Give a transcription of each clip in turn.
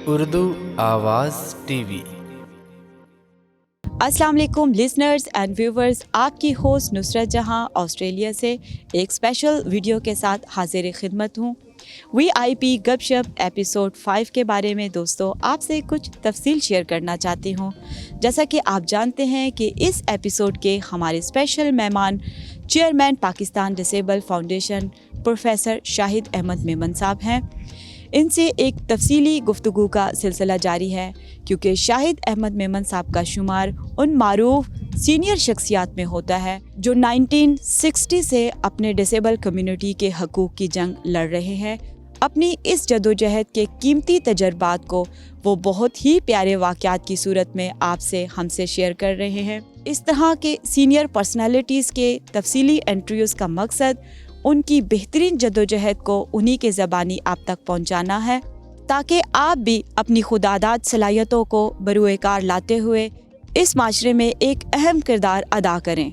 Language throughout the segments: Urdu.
اردو آواز ٹی وی۔ السلام علیکم لسنرز اینڈ ویورز، آپ کی ہوسٹ نصرت جہاں آسٹریلیا سے ایک اسپیشل ویڈیو کے ساتھ حاضر خدمت ہوں۔ وی آئی پی گپ شپ ایپیسوڈ 5 کے بارے میں دوستو آپ سے کچھ تفصیل شیئر کرنا چاہتی ہوں۔ جیسا کہ آپ جانتے ہیں کہ اس ایپیسوڈ کے ہمارے اسپیشل مہمان chairman Pakistan disabled foundation professor Shahid Ahmed Memon صاحب ہیں۔ ان سے ایک تفصیلی گفتگو کا سلسلہ جاری ہے، کیونکہ شاہد احمد میمن صاحب کا شمار ان معروف سینئر شخصیات میں ہوتا ہے جو 1960 سے اپنے ڈسیبل کمیونٹی کے حقوق کی جنگ لڑ رہے ہیں۔ اپنی اس جدوجہد کے قیمتی تجربات کو وہ بہت ہی پیارے واقعات کی صورت میں آپ سے ہم سے شیئر کر رہے ہیں۔ اس طرح کے سینئر پرسنالٹیز کے تفصیلی انٹرویوز کا مقصد ان کی بہترین جدوجہد کو انہی کے زبانی آپ تک پہنچانا ہے، تاکہ آپ بھی اپنی خودآزاد صلاحیتوں کو بروئے کار لاتے ہوئے اس معاشرے میں ایک اہم کردار ادا کریں۔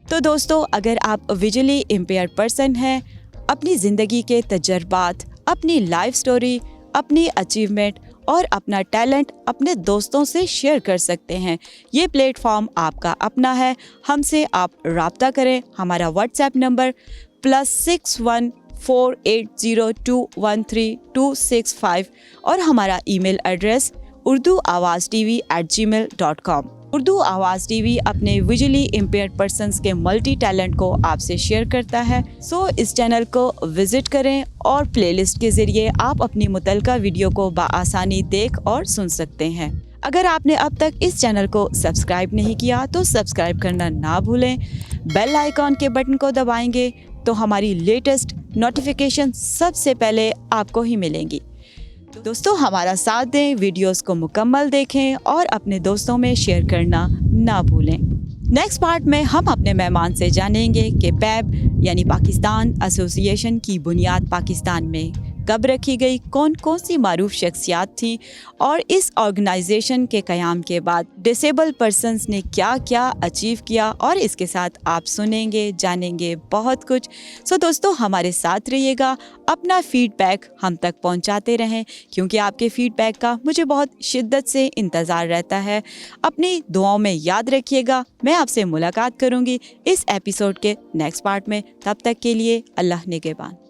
تو دوستو، اگر آپ ویژولی امپیئر پرسن ہیں، اپنی زندگی کے تجربات، اپنی لائف سٹوری، اپنی اچیومنٹ اور اپنا ٹیلنٹ اپنے دوستوں سے شیئر کر سکتے ہیں۔ یہ پلیٹ فارم آپ کا اپنا ہے۔ ہم سے آپ رابطہ کریں۔ ہمارا واٹس ایپ نمبر +61 480213265 اور ہمارا ای میل ایڈریس urduawaztv@gmail.com۔ اردو آواز ٹی وی اپنے ویژولی امپیئرڈ پرسنز کے ملٹی ٹیلنٹ کو آپ سے شیئر کرتا ہے۔ اس چینل کو وزٹ کریں اور پلے لسٹ کے ذریعے آپ اپنی متعلقہ ویڈیو کو بآسانی دیکھ اور سن سکتے ہیں۔ اگر آپ نے اب تک اس چینل کو سبسکرائب نہیں کیا تو سبسکرائب کرنا نہ بھولیں۔ بیل آئیکن کے بٹن کو دبائیں گے تو ہماری لیٹسٹ نوٹیفیکیشن سب سے پہلے آپ کو ہی ملیں گی۔ دوستو، ہمارا ساتھ دیں، ویڈیوز کو مکمل دیکھیں اور اپنے دوستوں میں شیئر کرنا نہ بھولیں۔ نیکسٹ پارٹ میں ہم اپنے مہمان سے جانیں گے کہ پیب یعنی پاکستان ایسوسی ایشن کی بنیاد پاکستان میں کب رکھی گئی، کون کون سی معروف شخصیات تھیں اور اس آرگنائزیشن کے قیام کے بعد ڈسیبل پرسنز نے کیا کیا اچیو کیا، اور اس کے ساتھ آپ سنیں گے، جانیں گے بہت کچھ۔ دوستو، ہمارے ساتھ رہیے گا، اپنا فیڈ بیک ہم تک پہنچاتے رہیں، کیونکہ آپ کے فیڈ بیک کا مجھے بہت شدت سے انتظار رہتا ہے۔ اپنی دعاؤں میں یاد رکھیے گا۔ میں آپ سے ملاقات کروں گی اس ایپیسوڈ کے نیکسٹ پارٹ میں۔ تب تک کے لیے اللہ نگہبان۔